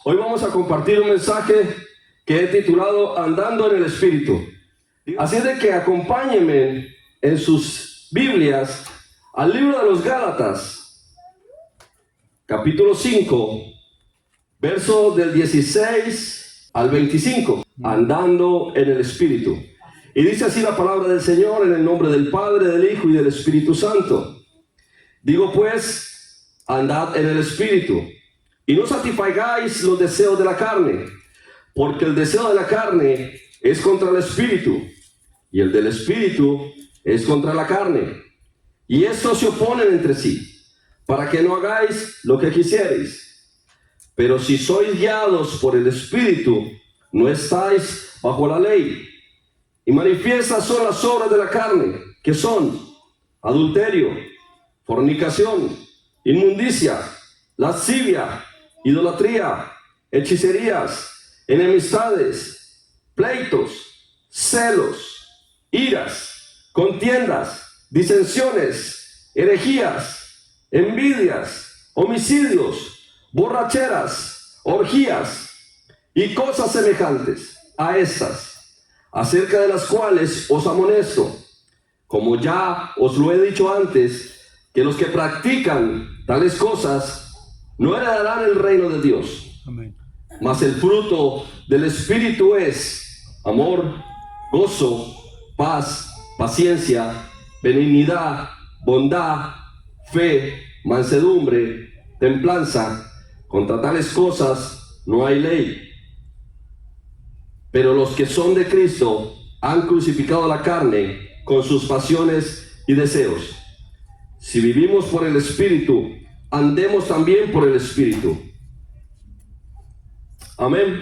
Hoy vamos a compartir un mensaje que he titulado Andando en el Espíritu. Así de que acompáñenme en sus Biblias al libro de los Gálatas, capítulo 5, verso del 16 al 25, andando en el Espíritu. Y dice así la palabra del Señor en el nombre del Padre, del Hijo y del Espíritu Santo. Digo pues, andad en el Espíritu, y no satisfagáis los deseos de la carne, porque el deseo de la carne es contra el Espíritu, y el del Espíritu es contra la carne. Y estos se oponen entre sí, para que no hagáis lo que quisierais. Pero si sois guiados por el Espíritu, no estáis bajo la ley. Y manifiestas son las obras de la carne, que son adulterio, fornicación, inmundicia, lascivia, idolatría, hechicerías, enemistades, pleitos, celos, iras, contiendas, disensiones, herejías, envidias, homicidios, borracheras, orgías y cosas semejantes a estas, acerca de las cuales os amonesto, como ya os lo he dicho antes, que los que practican tales cosas no heredarán el reino de Dios. Amén. Mas el fruto del Espíritu es amor, gozo, paz, paciencia, benignidad, bondad, fe, mansedumbre, templanza. Contra tales cosas no hay ley. Pero los que son de Cristo han crucificado la carne con sus pasiones y deseos. Si vivimos por el Espíritu, andemos también por el Espíritu. Amén.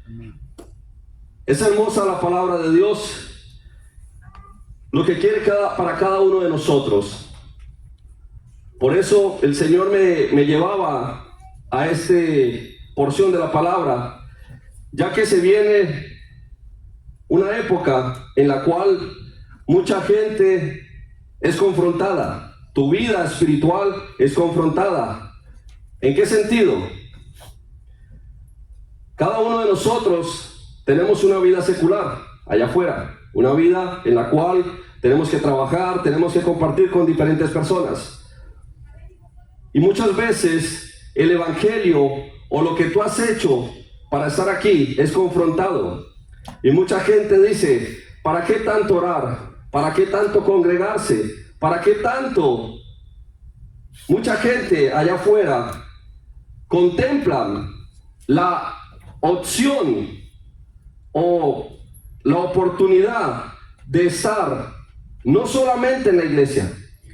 Amén. Es hermosa la palabra de Dios, lo que quiere para cada uno de nosotros. Por eso el Señor me llevaba a esta porción de la palabra, ya que se viene una época en la cual mucha gente es confrontada. Tu vida espiritual es confrontada. ¿En qué sentido? Cada uno de nosotros tenemos una vida secular allá afuera, una vida en la cual tenemos que trabajar, tenemos que compartir con diferentes personas. Y muchas veces el evangelio o lo que tú has hecho para estar aquí es confrontado. Y mucha gente dice, ¿para qué tanto orar? ¿Para qué tanto congregarse? ¿Para qué tanto? Mucha gente allá afuera contemplan la opción o la oportunidad de estar no solamente en la iglesia,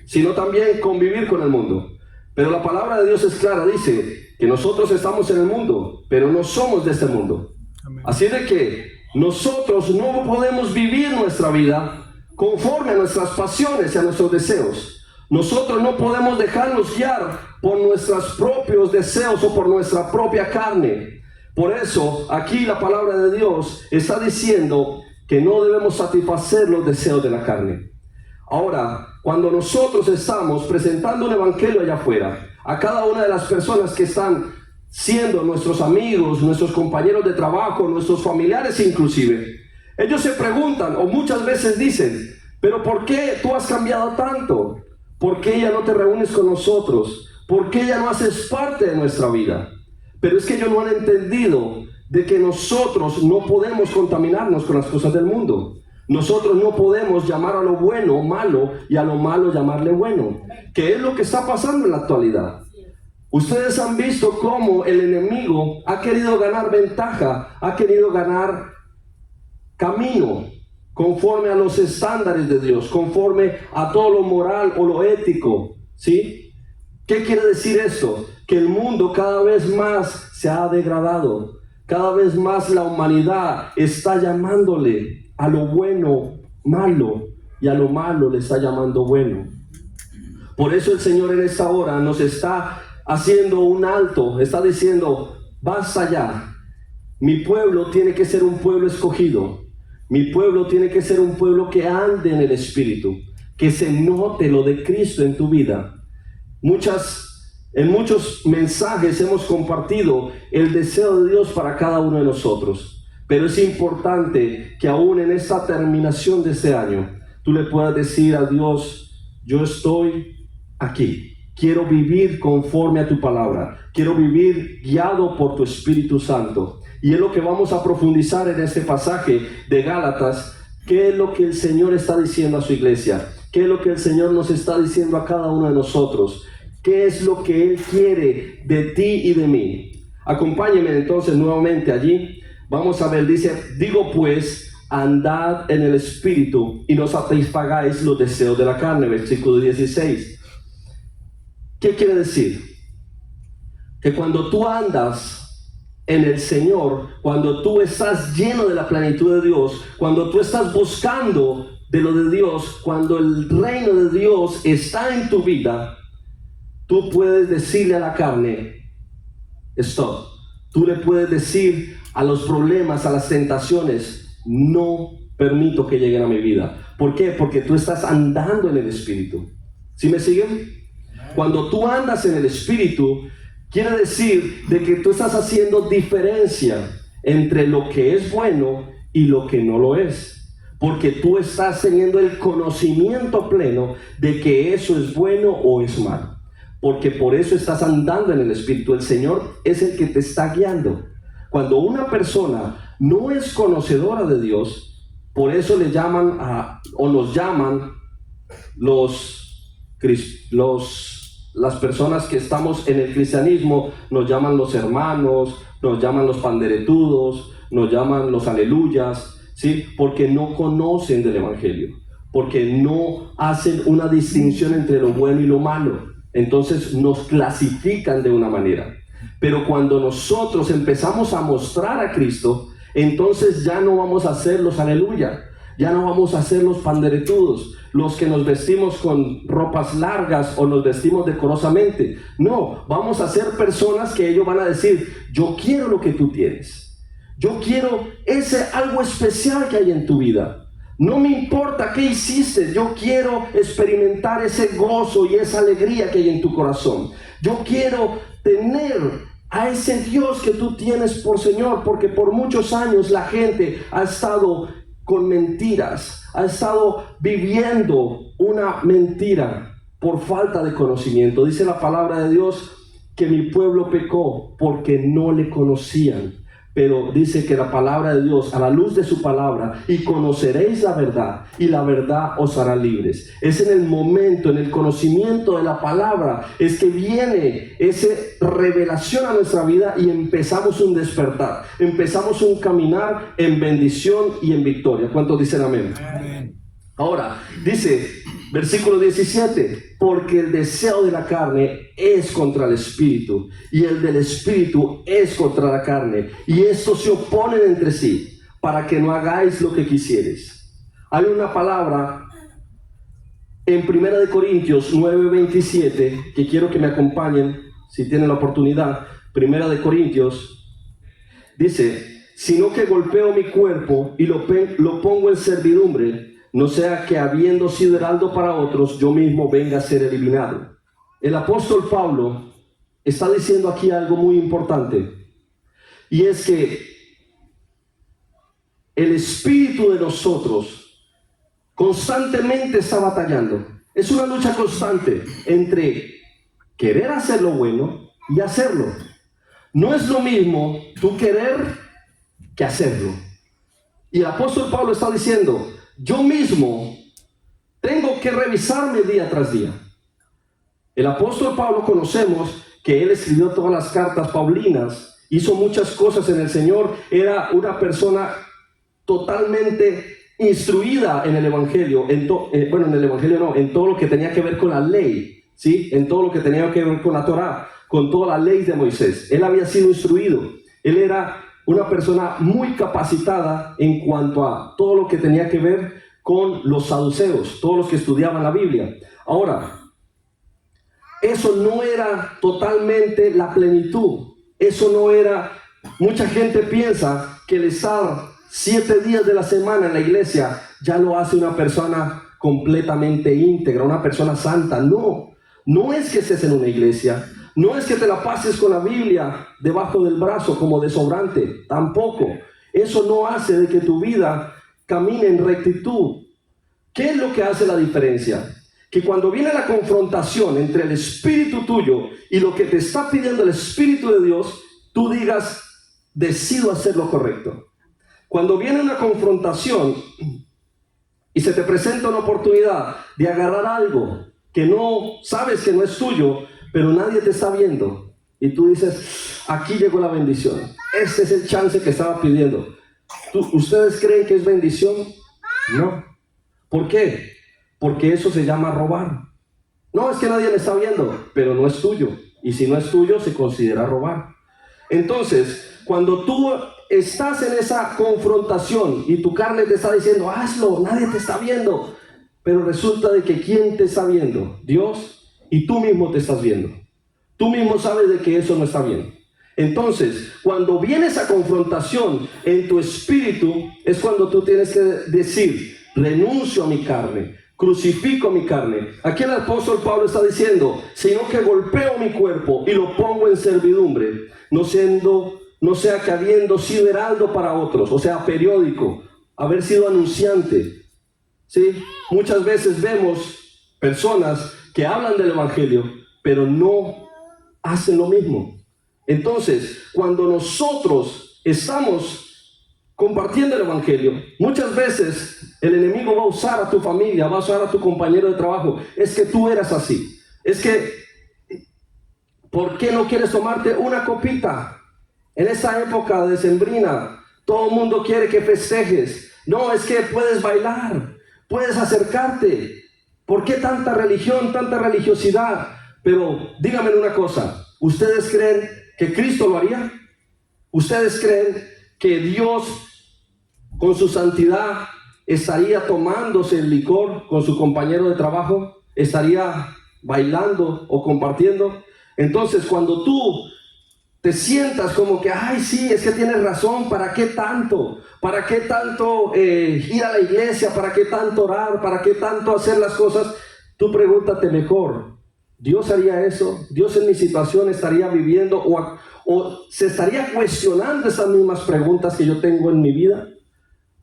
sino también convivir con el mundo. Pero la palabra de Dios es clara, dice que nosotros estamos en el mundo, pero no somos de este mundo. Amén. Así de que nosotros no podemos vivir nuestra vida conforme a nuestras pasiones y a nuestros deseos. Nosotros no podemos dejarnos guiar por nuestros propios deseos o por nuestra propia carne. Por eso aquí la palabra de Dios está diciendo que no debemos satisfacer los deseos de la carne. Ahora, cuando nosotros estamos presentando un evangelio allá afuera, a cada una de las personas que están siendo nuestros amigos, nuestros compañeros de trabajo, nuestros familiares inclusive, ellos se preguntan o muchas veces dicen, pero ¿por qué tú has cambiado tanto? ¿Por qué ya no te reúnes con nosotros? ¿Por qué ya no haces parte de nuestra vida? Pero es que ellos no han entendido de que nosotros no podemos contaminarnos con las cosas del mundo. Nosotros no podemos llamar a lo bueno malo y a lo malo llamarle bueno, que es lo que está pasando en la actualidad. Ustedes han visto cómo el enemigo ha querido ganar ventaja, ha querido ganar camino conforme a los estándares de Dios, conforme a todo lo moral o lo ético, ¿sí? ¿Qué quiere decir esto? Que el mundo cada vez más se ha degradado, cada vez más la humanidad está llamándole a lo bueno malo y a lo malo le está llamando bueno. Por eso el Señor en esta hora nos está haciendo un alto, está diciendo, basta ya, mi pueblo tiene que ser un pueblo escogido. Mi pueblo tiene que ser un pueblo que ande en el Espíritu, que se note lo de Cristo en tu vida. Muchas En muchos mensajes hemos compartido el deseo de Dios para cada uno de nosotros. Pero es importante que aún en esta terminación de este año, tú le puedas decir a Dios, yo estoy aquí. Quiero vivir conforme a tu palabra. Quiero vivir guiado por tu Espíritu Santo. Y es lo que vamos a profundizar en este pasaje de Gálatas. ¿Qué es lo que el Señor está diciendo a su iglesia? ¿Qué es lo que el Señor nos está diciendo a cada uno de nosotros? ¿Qué es lo que Él quiere de ti y de mí? Acompáñenme entonces nuevamente allí. Vamos a ver, dice, digo pues, andad en el Espíritu y no satisfagáis los deseos de la carne. Versículo 16. ¿Qué quiere decir? Que cuando tú andas en el Señor, cuando tú estás lleno de la plenitud de Dios, cuando tú estás buscando de lo de Dios, cuando el reino de Dios está en tu vida, tú puedes decirle a la carne, stop. Tú le puedes decir a los problemas, a las tentaciones, no permito que lleguen a mi vida. ¿Por qué? Porque tú estás andando en el Espíritu. ¿Sí me siguen? Cuando tú andas en el Espíritu, quiere decir de que tú estás haciendo diferencia entre lo que es bueno y lo que no lo es. Porque tú estás teniendo el conocimiento pleno de que eso es bueno o es malo. Porque por eso estás andando en el Espíritu. El Señor es el que te está guiando. Cuando una persona no es conocedora de Dios, por eso le llaman o nos llaman las personas que estamos en el cristianismo, nos llaman los hermanos, nos llaman los panderetudos, nos llaman los aleluyas, ¿sí? Porque no conocen del Evangelio, porque no hacen una distinción entre lo bueno y lo malo. Entonces nos clasifican de una manera. Pero cuando nosotros empezamos a mostrar a Cristo, entonces ya no vamos a ser los aleluya, ya no vamos a ser los panderetudos, los que nos vestimos con ropas largas o nos vestimos decorosamente. No, vamos a ser personas que ellos van a decir, yo quiero lo que tú tienes, yo quiero ese algo especial que hay en tu vida. No me importa qué hiciste, yo quiero experimentar ese gozo y esa alegría que hay en tu corazón. Yo quiero tener a ese Dios que tú tienes por Señor, porque por muchos años la gente ha estado con mentiras, ha estado viviendo una mentira por falta de conocimiento. Dice la palabra de Dios que mi pueblo pecó porque no le conocían. Pero dice que la palabra de Dios, a la luz de su palabra, y conoceréis la verdad, y la verdad os hará libres. Es en el momento, en el conocimiento de la palabra, es que viene esa revelación a nuestra vida y empezamos un despertar, empezamos un caminar en bendición y en victoria. ¿Cuántos dicen amén? Amén. Ahora, dice, versículo 17, porque el deseo de la carne es contra el Espíritu, y el del Espíritu es contra la carne, y estos se oponen entre sí, para que no hagáis lo que quisieres. Hay una palabra en 1 Corintios 9:27, que quiero que me acompañen, si tienen la oportunidad. 1 Corintios, dice, sino que golpeo mi cuerpo y lo pongo en servidumbre, no sea que habiendo sido heraldo para otros, yo mismo venga a ser eliminado. El apóstol Pablo está diciendo aquí algo muy importante, y es que el espíritu de nosotros constantemente está batallando. Es una lucha constante entre querer hacer lo bueno y hacerlo. No es lo mismo tú querer que hacerlo. Y el apóstol Pablo está diciendo, yo mismo tengo que revisarme día tras día. El apóstol Pablo conocemos que él escribió todas las cartas paulinas, hizo muchas cosas en el Señor, era una persona totalmente instruida en el Evangelio, en todo lo que tenía que ver con la ley, ¿sí? En todo lo que tenía que ver con la Torá, con toda la ley de Moisés. Él había sido instruido, él era una persona muy capacitada en cuanto a todo lo que tenía que ver con los saduceos, todos los que estudiaban la Biblia. Ahora, eso no era totalmente la plenitud. Eso no era, mucha gente piensa que el estar 7 días de la semana en la iglesia ya lo hace una persona completamente íntegra, una persona santa. No, no es que estés en una iglesia, No es que te la pases con la Biblia debajo del brazo como desodorante, tampoco. Eso no hace de que tu vida camine en rectitud. ¿Qué es lo que hace la diferencia? Que cuando viene la confrontación entre el espíritu tuyo y lo que te está pidiendo el Espíritu de Dios, tú digas, decido hacer lo correcto. Cuando viene una confrontación y se te presenta una oportunidad de agarrar algo que no sabes que no es tuyo, pero nadie te está viendo, y tú dices, aquí llegó la bendición, este es el chance que estaba pidiendo. ¿Ustedes creen que es bendición? No. ¿Por qué? Porque eso se llama robar. No, es que nadie me está viendo, pero no es tuyo, y si no es tuyo se considera robar. Entonces, cuando tú estás en esa confrontación y tu carne te está diciendo, hazlo, nadie te está viendo, pero resulta de que ¿quién te está viendo? Dios, y tú mismo te estás viendo. Tú mismo sabes de que eso no está bien. Entonces, cuando viene esa confrontación en tu espíritu, es cuando tú tienes que decir, renuncio a mi carne, crucifico mi carne. Aquí el apóstol Pablo está diciendo, sino que golpeo mi cuerpo y lo pongo en servidumbre, no sea que habiendo sido heraldo para otros, o sea, periódico, haber sido anunciante. ¿Sí? Muchas veces vemos personas que hablan del evangelio, pero no hacen lo mismo. Entonces, cuando nosotros estamos compartiendo el evangelio, muchas veces el enemigo va a usar a tu familia, va a usar a tu compañero de trabajo. Es que tú eras así. Es que, ¿por qué no quieres tomarte una copita? En esta época decembrina, todo el mundo quiere que festejes. No, es que puedes bailar, puedes acercarte. ¿Por qué tanta religión, tanta religiosidad? Pero díganme una cosa, ¿ustedes creen que Cristo lo haría? ¿Ustedes creen que Dios con su santidad estaría tomándose el licor con su compañero de trabajo? ¿Estaría bailando o compartiendo? Entonces, cuando tú te sientas como que, ay, sí, es que tienes razón, ¿para qué tanto? ¿Para qué tanto ir a la iglesia? ¿Para qué tanto orar? ¿Para qué tanto hacer las cosas? Tú pregúntate mejor, ¿Dios haría eso? ¿Dios en mi situación estaría viviendo o se estaría cuestionando esas mismas preguntas que yo tengo en mi vida?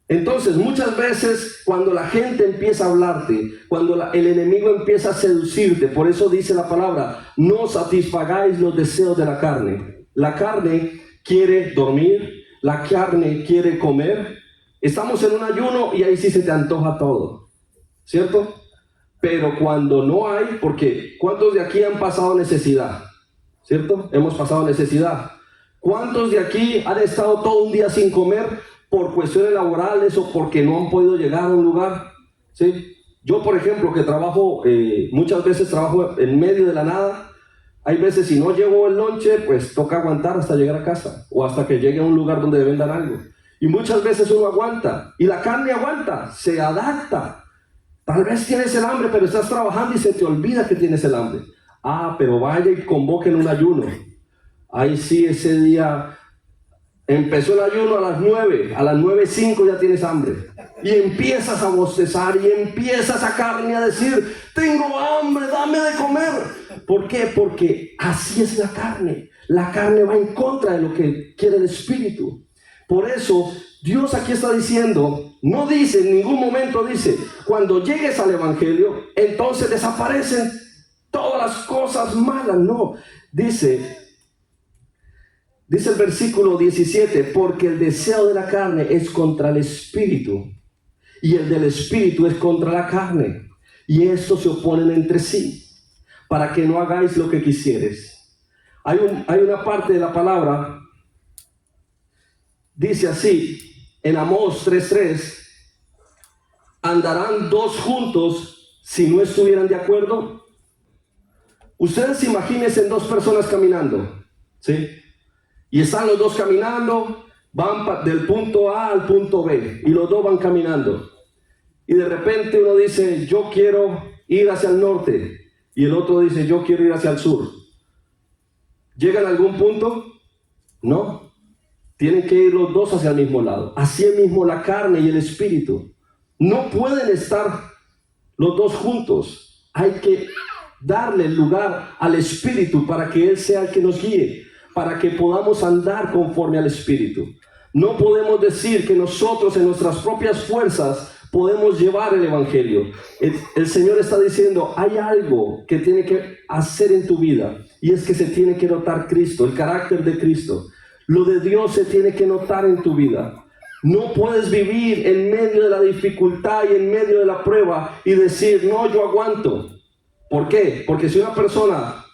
Entonces, muchas veces cuando la gente empieza a hablarte, cuando el enemigo empieza a seducirte, por eso dice la palabra, no satisfagáis los deseos de la carne. La carne quiere dormir, la carne quiere comer. Estamos en un ayuno y ahí sí se te antoja todo, ¿cierto? Pero cuando no hay, porque ¿cuántos de aquí han pasado necesidad? ¿Cierto? Hemos pasado necesidad. ¿Cuántos de aquí han estado todo un día sin comer por cuestiones laborales o porque no han podido llegar a un lugar? ¿Sí? Yo, por ejemplo, que trabajo, muchas veces trabajo en medio de la nada. Hay veces si no llevo el lonche, pues toca aguantar hasta llegar a casa o hasta que llegue a un lugar donde vendan algo. Y muchas veces uno aguanta y la carne aguanta, se adapta. Tal vez tienes el hambre, pero estás trabajando y se te olvida que tienes el hambre. Ah, pero vaya y convoquen un ayuno. Ahí sí, ese día empezó el ayuno a las 9, a las 9:05 ya tienes hambre. Y empiezas a bostezar y empiezas a carne a decir, tengo hambre, dame de comer. ¿Por qué? Porque así es la carne. La carne va en contra de lo que quiere el Espíritu. Por eso, Dios aquí está diciendo, no dice, en ningún momento dice, cuando llegues al Evangelio, entonces desaparecen todas las cosas malas. No, dice el versículo 17, porque el deseo de la carne es contra el Espíritu, y el del Espíritu es contra la carne, y estos se oponen entre sí, para que no hagáis lo que quisieres. Hay una parte de la palabra, dice así, en Amós 3:3, ¿andarán dos juntos si no estuvieran de acuerdo? Ustedes imagínense en dos personas caminando, ¿sí? Y están los dos caminando, van del punto A al punto B, y los dos van caminando. Y de repente uno dice, yo quiero ir hacia el norte, y el otro dice, yo quiero ir hacia el sur. ¿Llegan a algún punto? No. Tienen que ir los dos hacia el mismo lado. Así mismo la carne y el espíritu. No pueden estar los dos juntos. Hay que darle el lugar al Espíritu para que Él sea el que nos guíe, para que podamos andar conforme al Espíritu. No podemos decir que nosotros en nuestras propias fuerzas podemos llevar el Evangelio. El Señor está diciendo, hay algo que tiene que hacer en tu vida, y es que se tiene que notar Cristo, el carácter de Cristo. Lo de Dios se tiene que notar en tu vida. No puedes vivir en medio de la dificultad y en medio de la prueba y decir, no, yo aguanto. ¿Por qué? Porque si una persona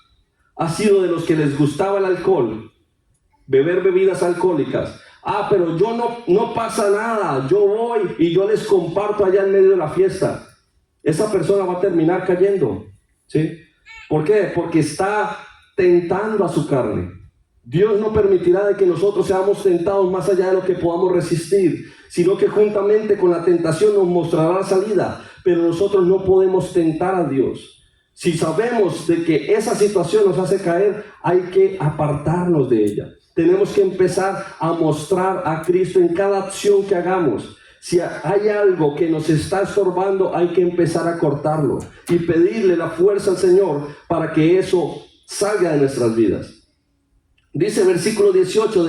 ha sido de los que les gustaba el alcohol, beber bebidas alcohólicas, pero yo no pasa nada, yo voy y yo les comparto allá en medio de la fiesta, esa persona va a terminar cayendo, ¿sí? ¿Por qué? Porque está tentando a su carne. Dios no permitirá de que nosotros seamos tentados más allá de lo que podamos resistir, sino que juntamente con la tentación nos mostrará la salida, pero nosotros no podemos tentar a Dios. Si sabemos de que esa situación nos hace caer, hay que apartarnos de ella. Tenemos que empezar a mostrar a Cristo en cada acción que hagamos. Si hay algo que nos está estorbando, hay que empezar a cortarlo y pedirle la fuerza al Señor para que eso salga de nuestras vidas. Dice versículo 18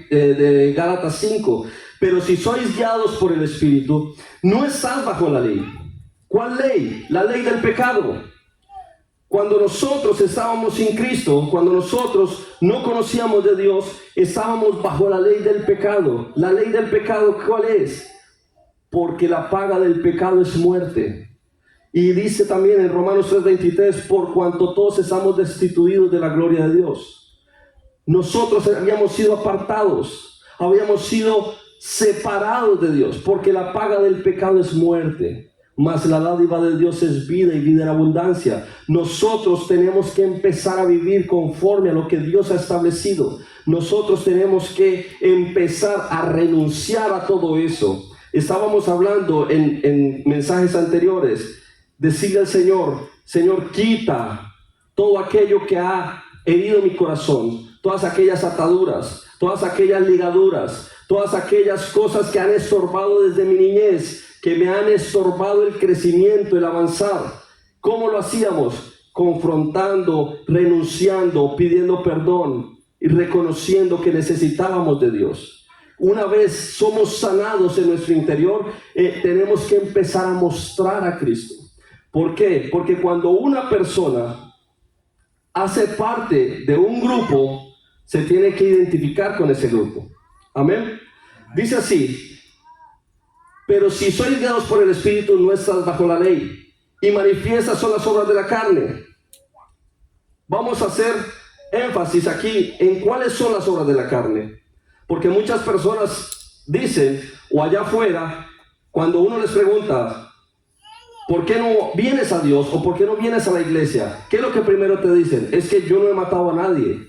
de Gálatas 5, pero si sois guiados por el Espíritu, no estás bajo la ley. ¿Cuál ley? La ley del pecado. Cuando nosotros estábamos sin Cristo, cuando nosotros no conocíamos de Dios, estábamos bajo la ley del pecado. La ley del pecado, ¿cuál es? Porque la paga del pecado es muerte. Y dice también en Romanos 3:23, por cuanto todos estamos destituidos de la gloria de Dios. Nosotros habíamos sido apartados, habíamos sido separados de Dios, porque la paga del pecado es muerte, mas la dádiva de Dios es vida y vida en abundancia. Nosotros tenemos que empezar a vivir conforme a lo que Dios ha establecido. Nosotros tenemos que empezar a renunciar a todo eso. Estábamos hablando en mensajes anteriores, decirle al Señor, Señor, quita todo aquello que ha herido mi corazón, todas aquellas ataduras, todas aquellas ligaduras, todas aquellas cosas que han estorbado desde mi niñez, que me han estorbado el crecimiento, el avanzar. ¿Cómo lo hacíamos? Confrontando, renunciando, pidiendo perdón y reconociendo que necesitábamos de Dios. Una vez somos sanados en nuestro interior, tenemos que empezar a mostrar a Cristo. ¿Por qué? Porque cuando una persona hace parte de un grupo, se tiene que identificar con ese grupo. Amén. Dice así, pero si sois guiados por el Espíritu, no estás bajo la ley, y manifiestas son las obras de la carne. Vamos a hacer énfasis aquí en cuáles son las obras de la carne, porque muchas personas dicen, o allá afuera, cuando uno les pregunta, ¿por qué no vienes a Dios o por qué no vienes a la iglesia? ¿Qué es lo que primero te dicen? Es que yo no he matado a nadie,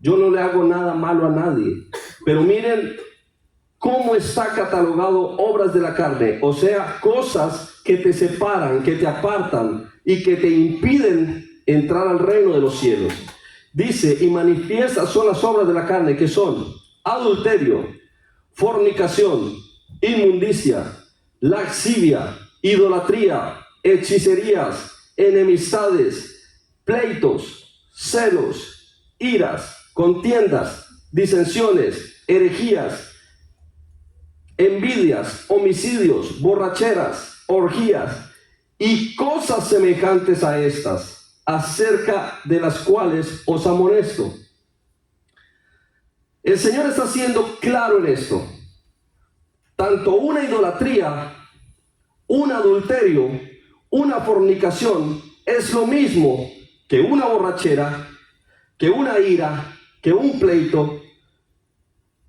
yo no le hago nada malo a nadie. Pero miren cómo está catalogado obras de la carne, o sea, cosas que te separan, que te apartan y que te impiden entrar al reino de los cielos. Dice, y manifiestas son las obras de la carne, que son adulterio, fornicación, inmundicia, lascivia, idolatría, hechicerías, enemistades, pleitos, celos, iras, contiendas, disensiones, herejías, envidias, homicidios, borracheras, orgías y cosas semejantes a estas, acerca de las cuales os amonesto. El Señor está siendo claro en esto. Tanto una idolatría, un adulterio, una fornicación es lo mismo que una borrachera, que una ira, que un pleito,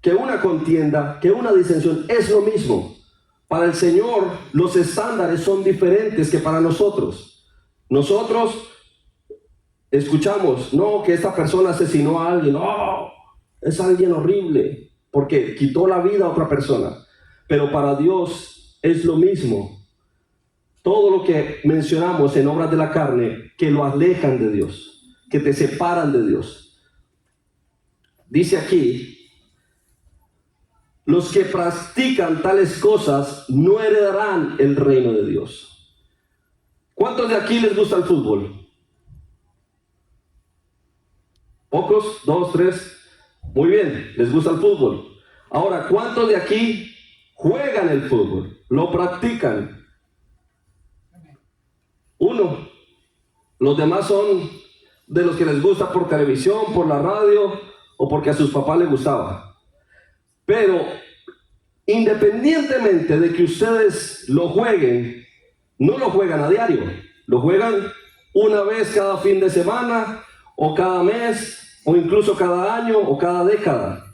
que una contienda, que una disensión. Es lo mismo. Para el Señor los estándares son diferentes que para nosotros. Nosotros escuchamos, no, que esta persona asesinó a alguien, no, es alguien horrible, porque quitó la vida a otra persona. Pero para Dios es lo mismo. Todo lo que mencionamos en obras de la carne, que lo alejan de Dios, que te separan de Dios. Dice aquí, los que practican tales cosas no heredarán el reino de Dios. ¿Cuántos de aquí les gusta el fútbol? ¿Pocos? ¿2, 3? Muy bien, les gusta el fútbol. Ahora, ¿cuántos de aquí juegan el fútbol? ¿Lo practican? 1. Los demás son de los que les gusta por televisión, por la radio o porque a sus papás les gustaba. Pero independientemente de que ustedes lo jueguen, no lo juegan a diario, lo juegan una vez cada fin de semana o cada mes o incluso cada año o cada década.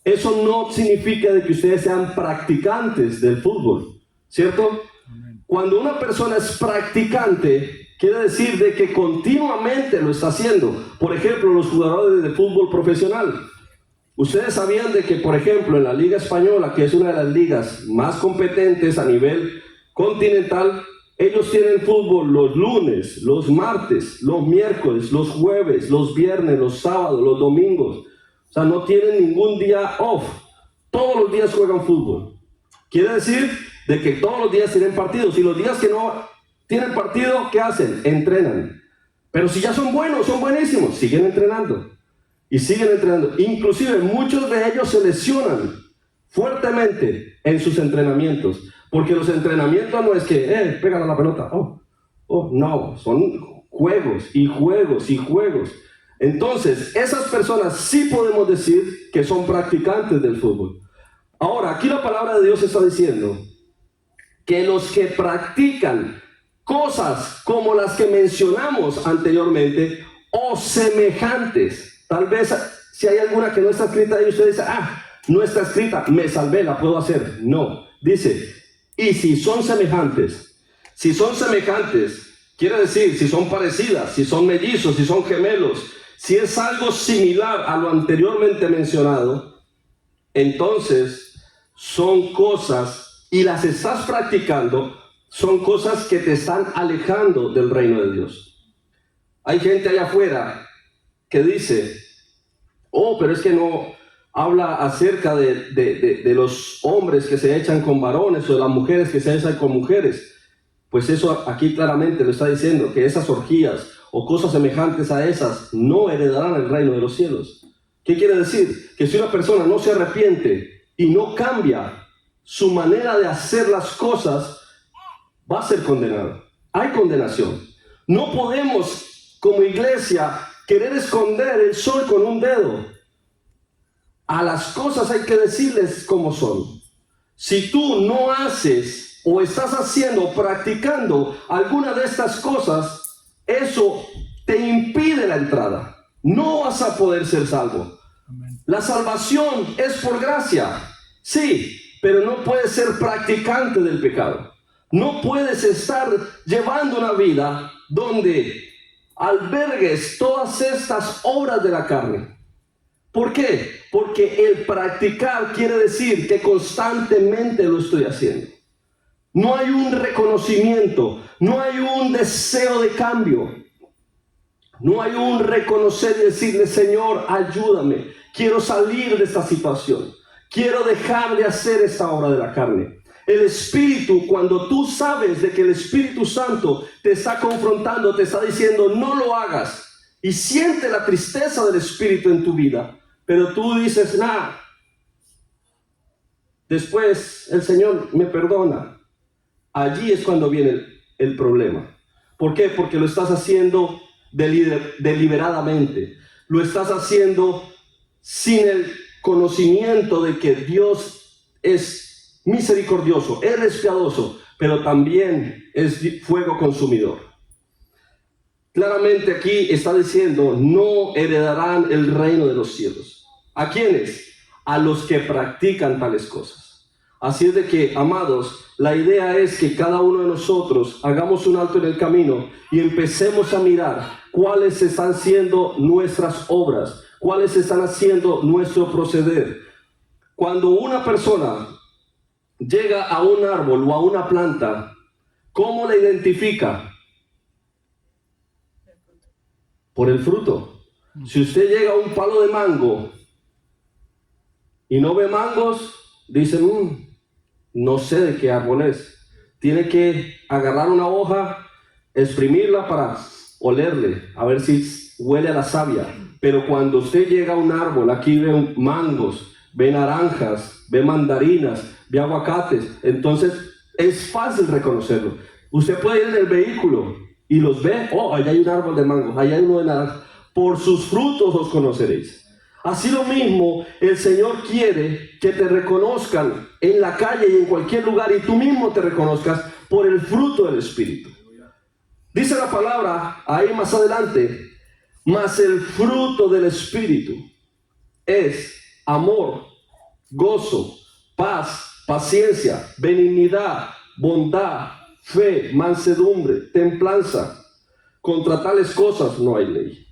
Eso no significa de que ustedes sean practicantes del fútbol, ¿cierto? Cuando una persona es practicante, quiere decir de que continuamente lo está haciendo. Por ejemplo, los jugadores de fútbol profesional. Ustedes sabían de que, por ejemplo, en la Liga Española, que es una de las ligas más competentes a nivel continental, ellos tienen fútbol los lunes, los martes, los miércoles, los jueves, los viernes, los sábados, los domingos. O sea, no tienen ningún día off. Todos los días juegan fútbol. Quiere decir de que todos los días tienen partidos. Y los días que no tienen partido, ¿qué hacen? Entrenan. Pero si ya son buenos, son buenísimos, siguen entrenando. Y siguen entrenando. Inclusive muchos de ellos se lesionan fuertemente en sus entrenamientos. Porque los entrenamientos no es que, pégale a la pelota. No, son juegos y juegos y juegos. Entonces, esas personas sí podemos decir que son practicantes del fútbol. Ahora, aquí la palabra de Dios está diciendo que los que practican cosas como las que mencionamos anteriormente o semejantes, tal vez si hay alguna que no está escrita ahí, usted dice, no está escrita, me salvé, la puedo hacer. No, dice, y si son semejantes, quiere decir si son parecidas, si son mellizos, si son gemelos, si es algo similar a lo anteriormente mencionado, entonces son cosas, y las estás practicando, son cosas que te están alejando del reino de Dios. Hay gente allá afuera que dice, pero es que no habla acerca de los hombres que se echan con varones o de las mujeres que se echan con mujeres. Pues eso aquí claramente lo está diciendo, que esas orgías o cosas semejantes a esas no heredarán el reino de los cielos. ¿Qué quiere decir? Que si una persona no se arrepiente y no cambia su manera de hacer las cosas, va a ser condenado. Hay condenación. No podemos, como iglesia, querer esconder el sol con un dedo. A las cosas hay que decirles cómo son. Si tú no haces o estás haciendo o practicando alguna de estas cosas, eso te impide la entrada. No vas a poder ser salvo. La salvación es por gracia, sí, pero no puedes ser practicante del pecado. No puedes estar llevando una vida donde albergues todas estas obras de la carne. ¿Por qué? Porque el practicar quiere decir que constantemente lo estoy haciendo. No hay un reconocimiento, no hay un deseo de cambio, no hay un reconocer y decirle, Señor, ayúdame, quiero salir de esta situación, quiero dejar de hacer esta obra de la carne. El Espíritu, cuando tú sabes de que el Espíritu Santo te está confrontando, te está diciendo, no lo hagas, y siente la tristeza del Espíritu en tu vida, pero tú dices, después el Señor me perdona. Allí es cuando viene el problema. ¿Por qué? Porque lo estás haciendo deliberadamente. Lo estás haciendo sin el conocimiento de que Dios es misericordioso, es piadoso, pero también es fuego consumidor. Claramente aquí está diciendo, no heredarán el reino de los cielos. ¿A quiénes? A los que practican tales cosas. Así es de que, amados, la idea es que cada uno de nosotros hagamos un alto en el camino y empecemos a mirar cuáles están siendo nuestras obras, cuáles están haciendo nuestro proceder. Cuando una persona llega a un árbol o a una planta, ¿cómo la identifica? Por el fruto. Si usted llega a un palo de mango y no ve mangos, dice, no sé de qué árbol es. Tiene que agarrar una hoja, exprimirla para olerle, a ver si huele a la savia. Pero cuando usted llega a un árbol, aquí ve mangos, ve naranjas, ve mandarinas, ve aguacates, entonces es fácil reconocerlo. Usted puede ir en el vehículo y los ve, oh, allá hay un árbol de mango, allá hay uno de naranja. Por sus frutos os conoceréis. Así lo mismo, el Señor quiere que te reconozcan en la calle y en cualquier lugar, y tú mismo te reconozcas por el fruto del Espíritu. Dice la palabra ahí más adelante, mas el fruto del Espíritu es amor, gozo, paz, paciencia, benignidad, bondad, fe, mansedumbre, templanza. Contra tales cosas no hay ley.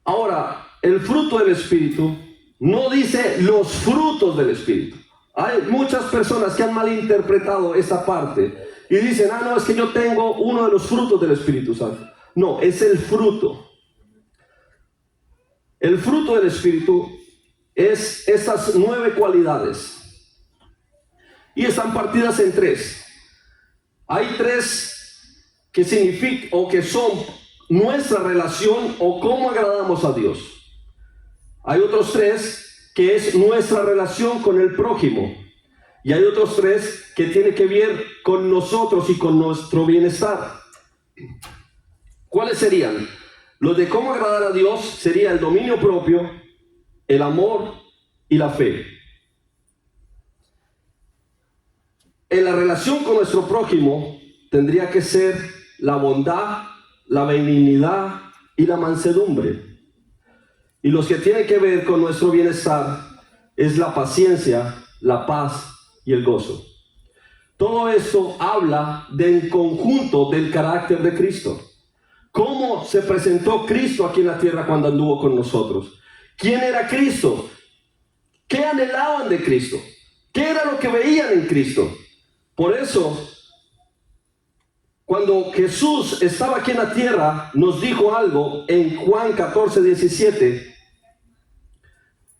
Ahora, el fruto del Espíritu no dice los frutos del Espíritu. Hay muchas personas que han malinterpretado esa parte y dicen, no, es que yo tengo uno de los frutos del Espíritu Santo. No, es el fruto. El fruto del Espíritu es estas 9 cualidades y están partidas en 3. Hay 3 que significan o que son nuestra relación o cómo agradamos a Dios. Hay otros 3 que es nuestra relación con el prójimo. Y hay otros 3 que tienen que ver con nosotros y con nuestro bienestar. ¿Cuáles serían? Los de cómo agradar a Dios sería el dominio propio, el amor y la fe. En la relación con nuestro prójimo tendría que ser la bondad, la benignidad y la mansedumbre. Y los que tienen que ver con nuestro bienestar es la paciencia, la paz y el gozo. Todo esto habla del conjunto del carácter de Cristo. ¿Cómo se presentó Cristo aquí en la tierra cuando anduvo con nosotros? ¿Quién era Cristo? ¿Qué anhelaban de Cristo? ¿Qué era lo que veían en Cristo? Por eso, cuando Jesús estaba aquí en la tierra, nos dijo algo en Juan 14:17,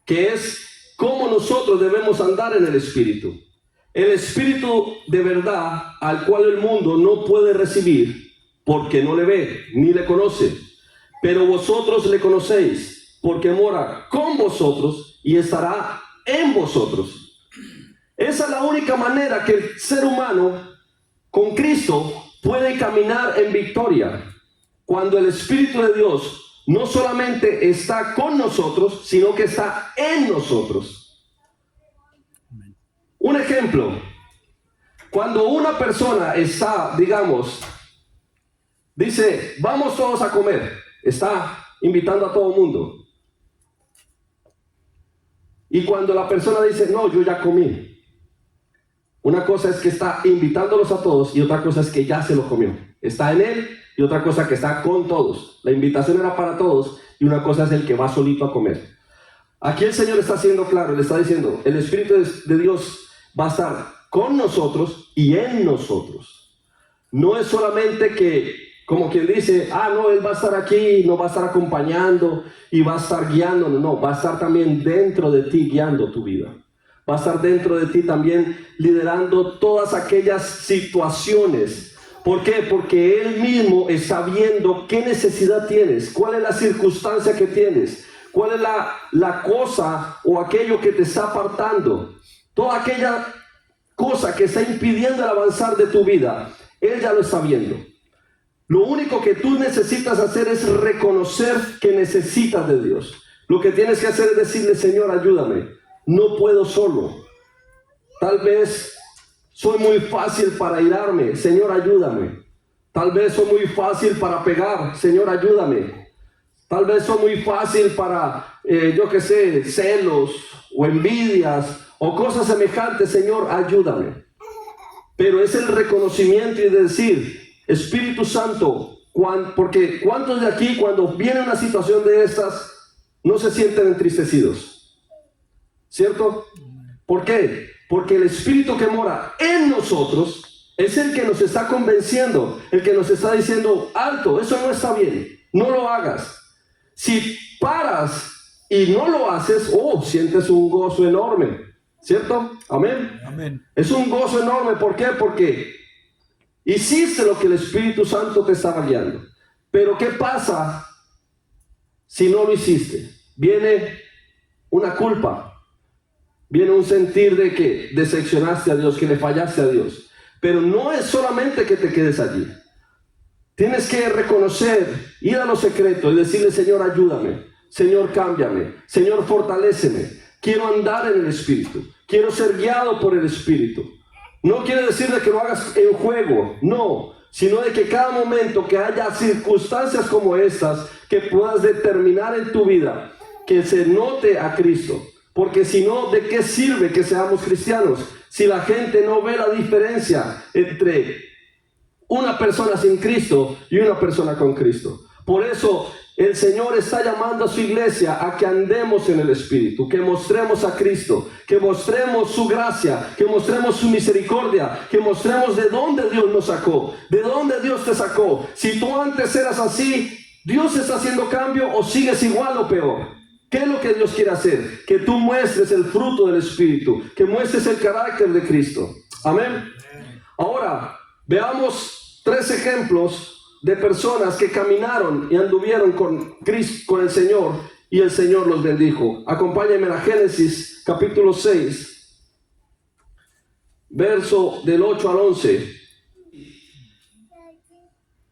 que es cómo nosotros debemos andar en el Espíritu. El Espíritu de verdad al cual el mundo no puede recibir porque no le ve ni le conoce. Pero vosotros le conocéis porque mora con vosotros y estará en vosotros. Esa es la única manera que el ser humano con Cristo puede caminar en victoria. Cuando el Espíritu de Dios no solamente está con nosotros, sino que está en nosotros. Un ejemplo, cuando una persona está, digamos, dice, vamos todos a comer, está invitando a todo el mundo. Y cuando la persona dice, no, yo ya comí. Una cosa es que está invitándolos a todos y otra cosa es que ya se lo comió. Está en él y otra cosa que está con todos. La invitación era para todos y una cosa es el que va solito a comer. Aquí el Señor está siendo claro, le está diciendo, el Espíritu de Dios va a estar con nosotros y en nosotros. No es solamente que, como quien dice, no, Él va a estar aquí, no va a estar acompañando y va a estar guiando. No, va a estar también dentro de ti guiando tu vida. Va a estar dentro de ti también liderando todas aquellas situaciones. ¿Por qué? Porque Él mismo está viendo qué necesidad tienes, cuál es la circunstancia que tienes, cuál es la cosa o aquello que te está apartando. Toda aquella cosa que está impidiendo el avanzar de tu vida, Él ya lo está viendo. Lo único que tú necesitas hacer es reconocer que necesitas de Dios. Lo que tienes que hacer es decirle, Señor, ayúdame. No puedo solo. Tal vez soy muy fácil para irarme. Señor, ayúdame. Tal vez soy muy fácil para pegar. Señor, ayúdame. Tal vez soy muy fácil para, celos o envidias o cosas semejantes. Señor, ayúdame. Pero es el reconocimiento y decir, Espíritu Santo, porque ¿cuántos de aquí cuando viene una situación de estas no se sienten entristecidos? ¿Cierto? ¿Por qué? Porque el Espíritu que mora en nosotros es el que nos está convenciendo, el que nos está diciendo, alto, eso no está bien, no lo hagas. Si paras y no lo haces, sientes un gozo enorme, ¿cierto? Amén. Amén. Es un gozo enorme, ¿por qué? Porque hiciste lo que el Espíritu Santo te estaba guiando. Pero ¿qué pasa si no lo hiciste? Viene una culpa. Viene un sentir de que decepcionaste a Dios, que le fallaste a Dios. Pero no es solamente que te quedes allí. Tienes que reconocer, ir a lo secreto y decirle: Señor, ayúdame. Señor, cámbiame. Señor, fortaléceme. Quiero andar en el Espíritu. Quiero ser guiado por el Espíritu. No quiere decir de que lo hagas en juego, no. Sino de que cada momento que haya circunstancias como estas, que puedas determinar en tu vida que se note a Cristo. Porque si no, ¿de qué sirve que seamos cristianos? Si la gente no ve la diferencia entre una persona sin Cristo y una persona con Cristo. Por eso el Señor está llamando a su iglesia a que andemos en el Espíritu, que mostremos a Cristo, que mostremos su gracia, que mostremos su misericordia, que mostremos de dónde Dios nos sacó, de dónde Dios te sacó. Si tú antes eras así, ¿Dios está haciendo cambio o sigues igual o peor? ¿Qué es lo que Dios quiere hacer? Que tú muestres el fruto del Espíritu, que muestres el carácter de Cristo. Amén. Ahora, veamos 3 ejemplos de personas que caminaron y anduvieron con Cristo, con el Señor, y el Señor los bendijo. Acompáñenme a Génesis capítulo 6, verso del 8 al 11.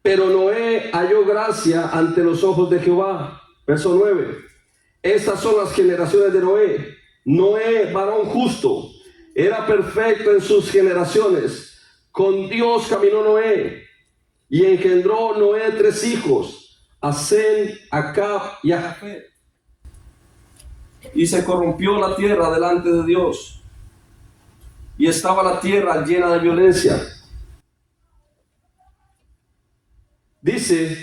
Pero Noé halló gracia ante los ojos de Jehová. Verso 9. Estas son las generaciones de Noé. Noé, varón justo, era perfecto en sus generaciones. Con Dios caminó Noé, y engendró Noé 3 hijos, a Sem, a Cab y a Jafet. Y se corrompió la tierra delante de Dios, y estaba la tierra llena de violencia. Dice,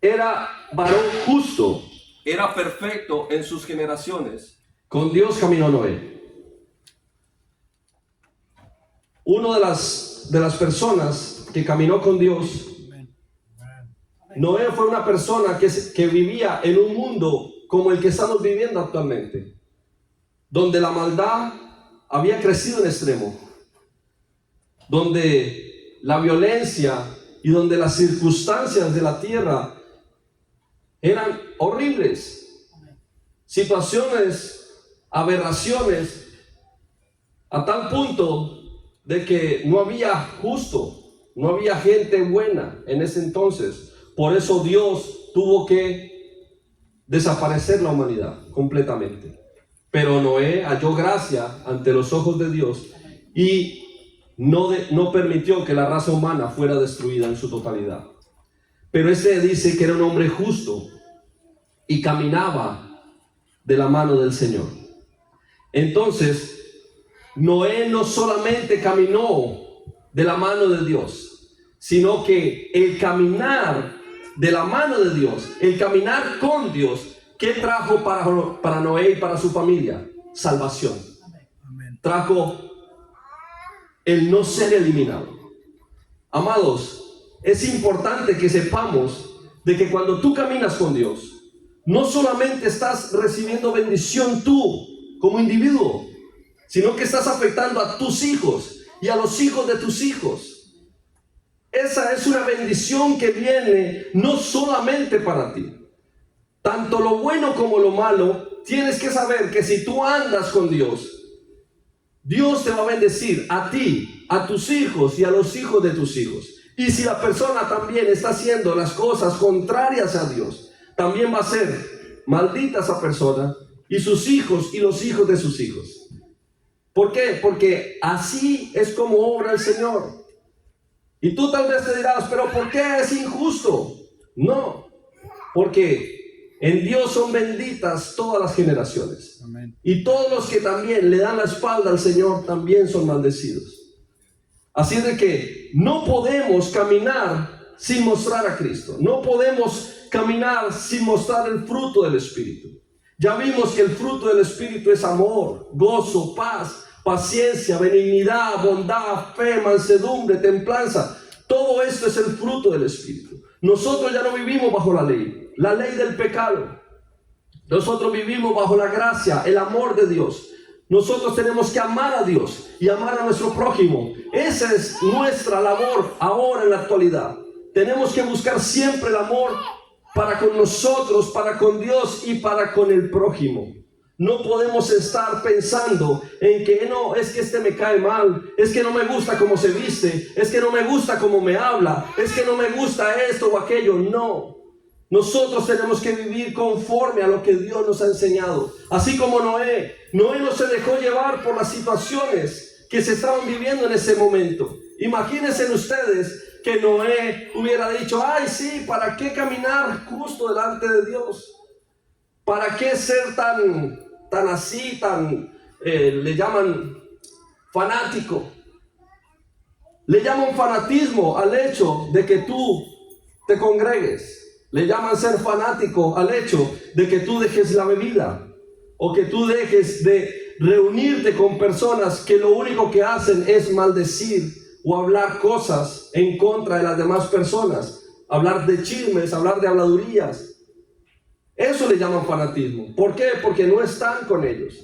era varón justo, era perfecto en sus generaciones. Con Dios caminó Noé. Una de las personas que caminó con Dios, Noé fue una persona que vivía en un mundo como el que estamos viviendo actualmente, donde la maldad había crecido en extremo, donde la violencia y donde las circunstancias de la tierra eran horribles, situaciones, aberraciones, a tal punto de que no había justo, no había gente buena en ese entonces. Por eso Dios tuvo que desaparecer la humanidad completamente. Pero Noé halló gracia ante los ojos de Dios y no permitió que la raza humana fuera destruida en su totalidad. Pero este dice que era un hombre justo y caminaba de la mano del Señor. Entonces, Noé no solamente caminó de la mano de Dios, sino que el caminar de la mano de Dios, el caminar con Dios, ¿qué trajo para Noé y para su familia? Salvación. Trajo el no ser eliminado. Amados, es importante que sepamos de que cuando tú caminas con Dios, no solamente estás recibiendo bendición tú como individuo, sino que estás afectando a tus hijos y a los hijos de tus hijos. Esa es una bendición que viene no solamente para ti. Tanto lo bueno como lo malo, tienes que saber que si tú andas con Dios, Dios te va a bendecir a ti, a tus hijos y a los hijos de tus hijos. Y si la persona también está haciendo las cosas contrarias a Dios, también va a ser maldita esa persona y sus hijos y los hijos de sus hijos. ¿Por qué? Porque así es como obra el Señor. Y tú tal vez te dirás, pero ¿por qué es injusto? No, porque en Dios son benditas todas las generaciones. Amén. Y todos los que también le dan la espalda al Señor también son maldecidos. Así es de que no podemos caminar sin mostrar a Cristo. No podemos caminar sin mostrar el fruto del Espíritu. Ya vimos que el fruto del Espíritu es amor, gozo, paz, paciencia, benignidad, bondad, fe, mansedumbre, templanza. Todo esto es el fruto del Espíritu. Nosotros ya no vivimos bajo la ley del pecado. Nosotros vivimos bajo la gracia, el amor de Dios. Nosotros tenemos que amar a Dios y amar a nuestro prójimo. Esa es nuestra labor ahora en la actualidad. Tenemos que buscar siempre el amor para con nosotros, para con Dios y para con el prójimo. No podemos estar pensando en que no, es que este me cae mal, es que no me gusta cómo se viste, es que no me gusta cómo me habla, es que no me gusta esto o aquello. No, nosotros tenemos que vivir conforme a lo que Dios nos ha enseñado. Así como Noé no se dejó llevar por las situaciones que se estaban viviendo en ese momento. Imagínense ustedes que Noé hubiera dicho, ay sí, ¿para qué caminar justo delante de Dios? ¿Para qué ser tan así, le llaman fanático? Le llaman fanatismo al hecho de que tú te congregues. Le llaman ser fanático al hecho de que tú dejes la bebida o que tú dejes de reunirte con personas que lo único que hacen es maldecir o hablar cosas en contra de las demás personas, hablar de chismes, hablar de habladurías. Eso le llaman fanatismo. ¿Por qué? Porque no están con ellos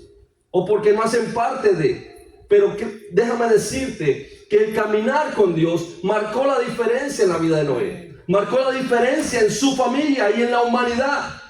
o porque no hacen parte de. Pero déjame decirte que el caminar con Dios marcó la diferencia en la vida de Noé. Marcó la diferencia en su familia y en la humanidad.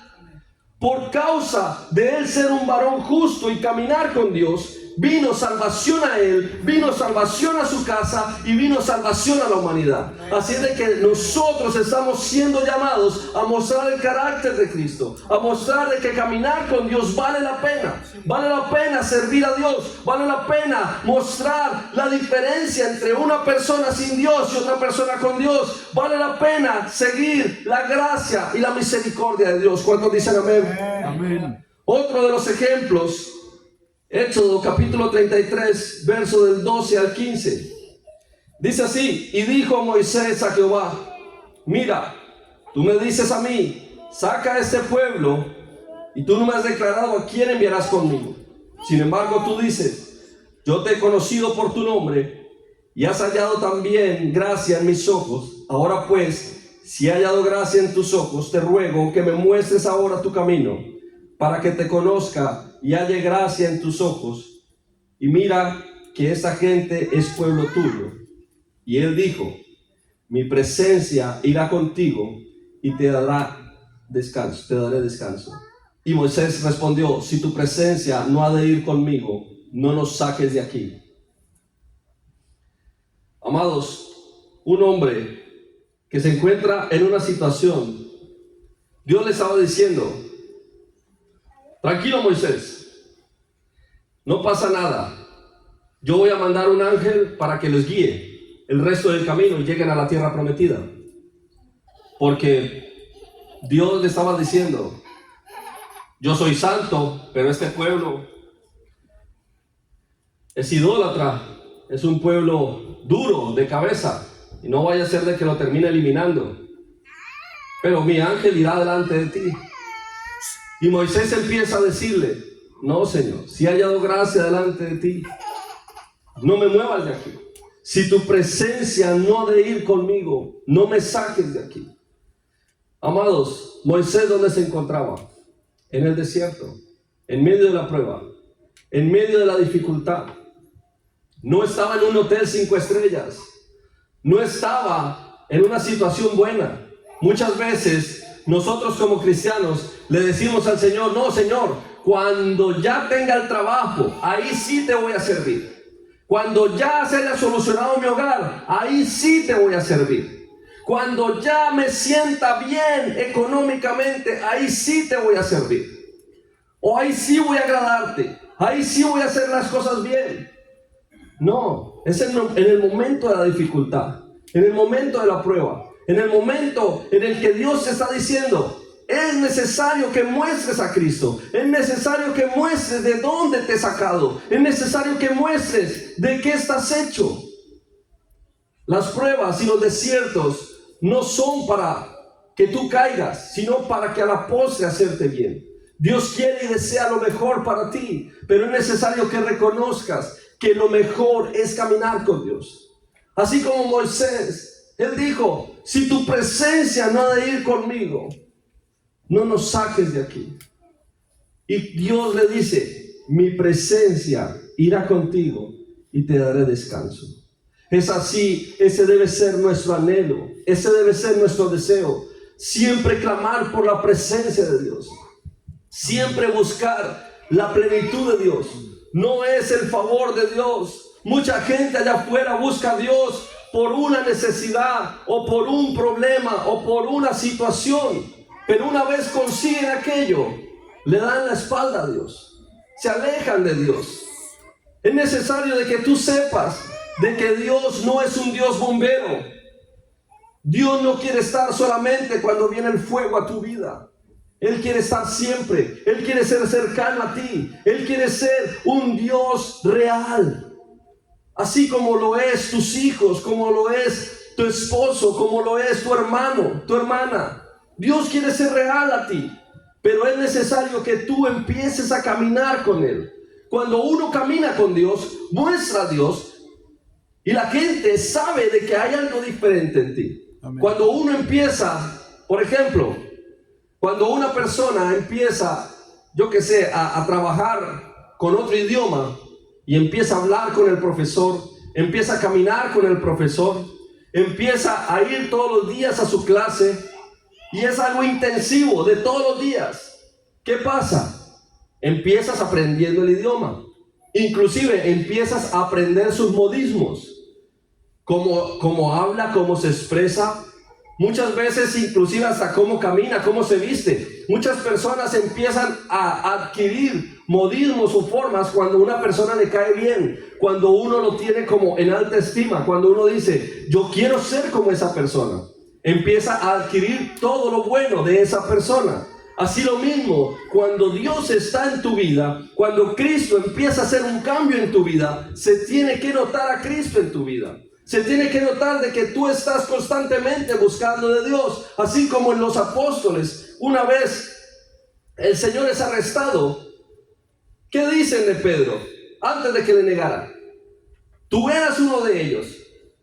Por causa de él ser un varón justo y caminar con Dios, vino salvación a él, vino salvación a su casa y vino salvación a la humanidad. Así de que nosotros estamos siendo llamados a mostrar el carácter de Cristo, a mostrar de que caminar con Dios vale la pena servir a Dios, vale la pena mostrar la diferencia entre una persona sin Dios y otra persona con Dios, vale la pena seguir la gracia y la misericordia de Dios. ¿Cuántos dicen amén? Amén. Otro de los ejemplos, Éxodo capítulo 33, verso del 12 al 15. Dice así: y dijo Moisés a Jehová, mira, tú me dices a mí, saca a este pueblo, y tú no me has declarado a quién enviarás conmigo. Sin embargo, tú dices, yo te he conocido por tu nombre, y has hallado también gracia en mis ojos. Ahora pues, si he hallado gracia en tus ojos, te ruego que me muestres ahora tu camino, para que te conozca y halle gracia en tus ojos. Y mira que esta gente es pueblo tuyo. Y él dijo, mi presencia irá contigo y te daré descanso. Y Moisés respondió, si tu presencia no ha de ir conmigo, no nos saques de aquí. Amados, un hombre que se encuentra en una situación, Dios le estaba diciendo, tranquilo Moisés, no pasa nada. Yo voy a mandar un ángel para que les guíe el resto del camino y lleguen a la tierra prometida. Porque Dios le estaba diciendo, yo soy santo, pero este pueblo es idólatra, es un pueblo duro de cabeza, y no vaya a ser de que lo termine eliminando. Pero mi ángel irá delante de ti. Y Moisés empieza a decirle, no Señor, si he hallado gracia delante de ti, no me muevas de aquí. Si tu presencia no ha de ir conmigo, no me saques de aquí. Amados, Moisés, ¿dónde se encontraba? En el desierto, en medio de la prueba, en medio de la dificultad. No estaba en un hotel 5 estrellas, no estaba en una situación buena. Muchas veces nosotros como cristianos le decimos al Señor, no Señor, cuando ya tenga el trabajo, ahí sí te voy a servir. Cuando ya se haya solucionado mi hogar, ahí sí te voy a servir. Cuando ya me sienta bien económicamente, ahí sí te voy a servir. O ahí sí voy a agradarte, ahí sí voy a hacer las cosas bien. No, es en el momento de la dificultad, en el momento de la prueba, en el momento en el que Dios te está diciendo, es necesario que muestres a Cristo, es necesario que muestres de dónde te he sacado, es necesario que muestres de qué estás hecho. Las pruebas y los desiertos no son para que tú caigas, sino para que a la postre hacerte bien. Dios quiere y desea lo mejor para ti, pero es necesario que reconozcas que lo mejor es caminar con Dios. Así como Moisés, él dijo, si tu presencia no ha de ir conmigo, no nos saques de aquí. Y Dios le dice, mi presencia irá contigo y te daré descanso. Es así, ese debe ser nuestro anhelo, ese debe ser nuestro deseo. Siempre clamar por la presencia de Dios, siempre buscar la plenitud de Dios. No es el favor de Dios. Mucha gente allá afuera busca a Dios por una necesidad o por un problema o por una situación, pero una vez consiguen aquello, le dan la espalda a Dios, se alejan de Dios. Es necesario de que tú sepas de que Dios no es un Dios bombero. Dios no quiere estar solamente cuando viene el fuego a tu vida. Él quiere estar siempre. Él quiere ser cercano a ti. Él quiere ser un Dios real. Así como lo es tus hijos, como lo es tu esposo, como lo es tu hermano, tu hermana. Dios quiere ser real a ti. Pero es necesario que tú empieces a caminar con Él. Cuando uno camina con Dios, muestra a Dios. Y la gente sabe de que hay algo diferente en ti. Amén. Cuando uno empieza, por ejemplo, cuando una persona empieza, yo qué sé, a trabajar con otro idioma y empieza a hablar con el profesor, empieza a caminar con el profesor, empieza a ir todos los días a su clase y es algo intensivo de todos los días. ¿Qué pasa? Empiezas aprendiendo el idioma. Inclusive empiezas a aprender sus modismos. Cómo habla, cómo se expresa, muchas veces inclusive hasta cómo camina, cómo se viste. Muchas personas empiezan a adquirir modismos o formas cuando una persona le cae bien, cuando uno lo tiene como en alta estima, cuando uno dice, yo quiero ser como esa persona. Empieza a adquirir todo lo bueno de esa persona. Así lo mismo, cuando Dios está en tu vida, cuando Cristo empieza a hacer un cambio en tu vida, se tiene que notar a Cristo en tu vida. Se tiene que notar de que tú estás constantemente buscando de Dios, así como en los apóstoles. Una vez el Señor es arrestado, ¿qué dicen de Pedro antes de que le negara? Tú eras uno de ellos,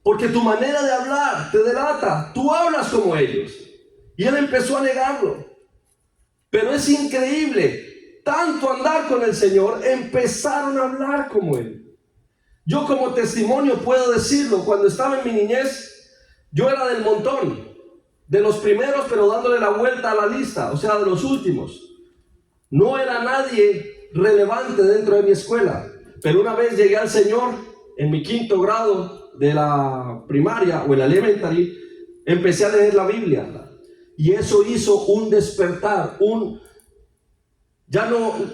porque tu manera de hablar te delata, tú hablas como ellos. Y él empezó a negarlo. Pero es increíble, tanto andar con el Señor, empezaron a hablar como Él. Yo como testimonio puedo decirlo, cuando estaba en mi niñez, yo era del montón, de los primeros, pero dándole la vuelta a la lista, o sea, de los últimos. No era nadie relevante dentro de mi escuela, pero una vez llegué al Señor, en mi 5º grado de la primaria o el elementary, empecé a leer la Biblia. Y eso hizo un despertar, ya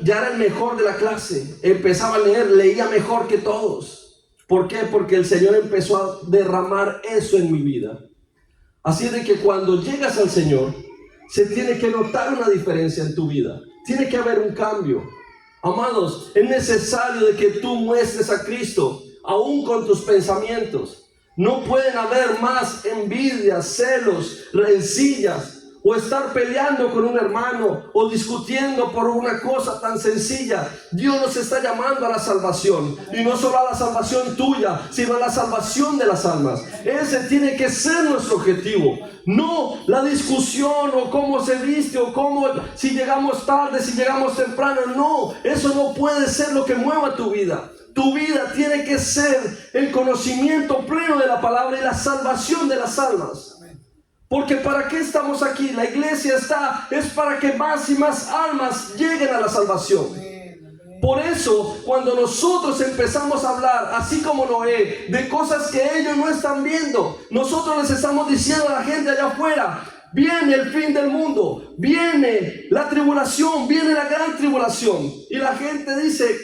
era el mejor de la clase. Empezaba a leer, leía mejor que todos. ¿Por qué? Porque el Señor empezó a derramar eso en mi vida. Así de que cuando llegas al Señor, se tiene que notar una diferencia en tu vida. Tiene que haber un cambio. Amados, es necesario de que tú muestres a Cristo, aún con tus pensamientos. No pueden haber más envidias, celos, rencillas, o estar peleando con un hermano, o discutiendo por una cosa tan sencilla. Dios nos está llamando a la salvación, y no solo a la salvación tuya, sino a la salvación de las almas. Ese tiene que ser nuestro objetivo. No la discusión, o cómo se viste, o cómo, si llegamos tarde, si llegamos temprano. No, eso no puede ser lo que mueva tu vida. Tu vida tiene que ser el conocimiento pleno de la palabra y la salvación de las almas. Porque ¿para qué estamos aquí? La iglesia es para que más y más almas lleguen a la salvación. Por eso, cuando nosotros empezamos a hablar, así como Noé, de cosas que ellos no están viendo, nosotros les estamos diciendo a la gente allá afuera, viene el fin del mundo, viene la tribulación, viene la gran tribulación. Y la gente dice,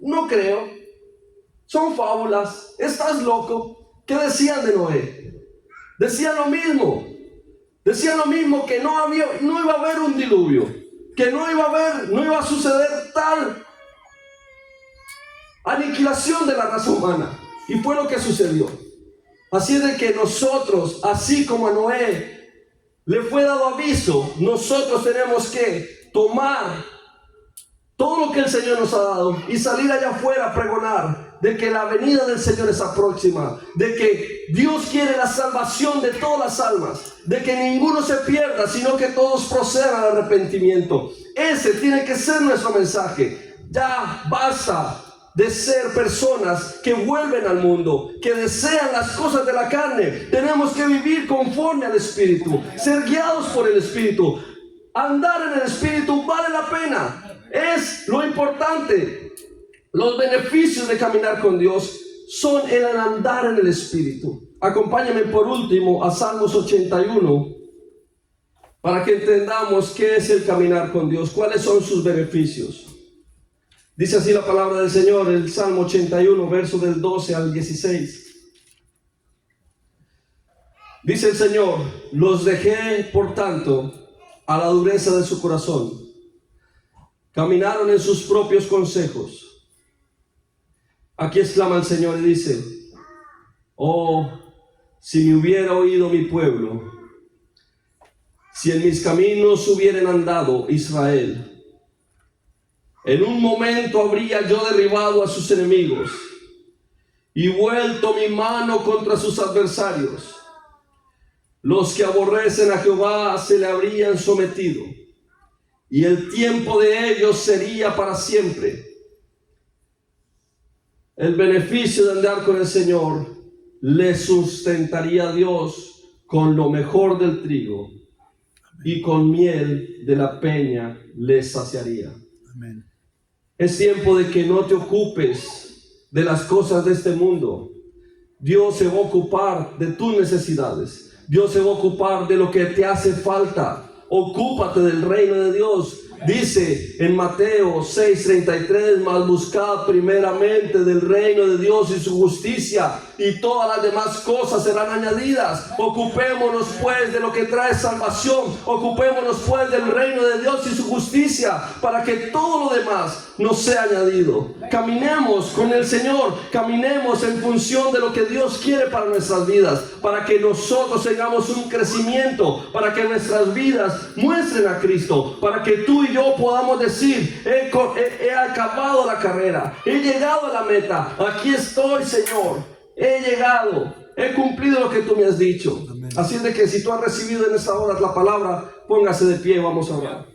no creo, son fábulas, estás loco. ¿Qué decían de Noé? Decían lo mismo que no iba a haber un diluvio, que no iba a suceder tal aniquilación de la raza humana. Y fue lo que sucedió. Así es de que nosotros, así como a Noé le fue dado aviso, nosotros tenemos que tomar todo lo que el Señor nos ha dado y salir allá afuera a pregonar de que la venida del Señor está próxima, de que Dios quiere la salvación de todas las almas, de que ninguno se pierda, sino que todos procedan al arrepentimiento. Ese tiene que ser nuestro mensaje. Ya basta de ser personas que vuelven al mundo, que desean las cosas de la carne. Tenemos que vivir conforme al Espíritu, ser guiados por el Espíritu. Andar en el Espíritu vale la pena, es lo importante. Los beneficios de caminar con Dios son el andar en el Espíritu. Acompáñame por último a Salmos 81 para que entendamos qué es el caminar con Dios, cuáles son sus beneficios. Dice así la palabra del Señor, el Salmo 81, verso del 12 al 16. Dice el Señor: los dejé, por tanto, a la dureza de su corazón. Caminaron en sus propios consejos. Aquí exclama el Señor y dice: oh, si me hubiera oído mi pueblo, si en mis caminos hubieran andado Israel, en un momento habría yo derribado a sus enemigos y vuelto mi mano contra sus adversarios. Los que aborrecen a Jehová se le habrían sometido, y el tiempo de ellos sería para siempre. El beneficio de andar con el Señor le sustentaría a Dios con lo mejor del trigo, y con miel de la peña le saciaría. Amén. Es tiempo de que no te ocupes de las cosas de este mundo. Dios se va a ocupar de tus necesidades. Dios se va a ocupar de lo que te hace falta. Ocúpate del reino de Dios. Dice en Mateo 6:33: mas buscad primeramente del reino de Dios y su justicia, y todas las demás cosas serán añadidas. Ocupémonos pues de lo que trae salvación. Ocupémonos pues del reino de Dios y su justicia, para que todo lo demás nos sea añadido. Caminemos con el Señor, caminemos en función de lo que Dios quiere para nuestras vidas, para que nosotros tengamos un crecimiento, para que nuestras vidas muestren a Cristo, para que tú y yo podamos decir: he acabado la carrera, he llegado a la meta, aquí estoy, Señor, he llegado, he cumplido lo que tú me has dicho. Amén. Así es de que si tú has recibido en esta hora la palabra, póngase de pie y vamos a orar.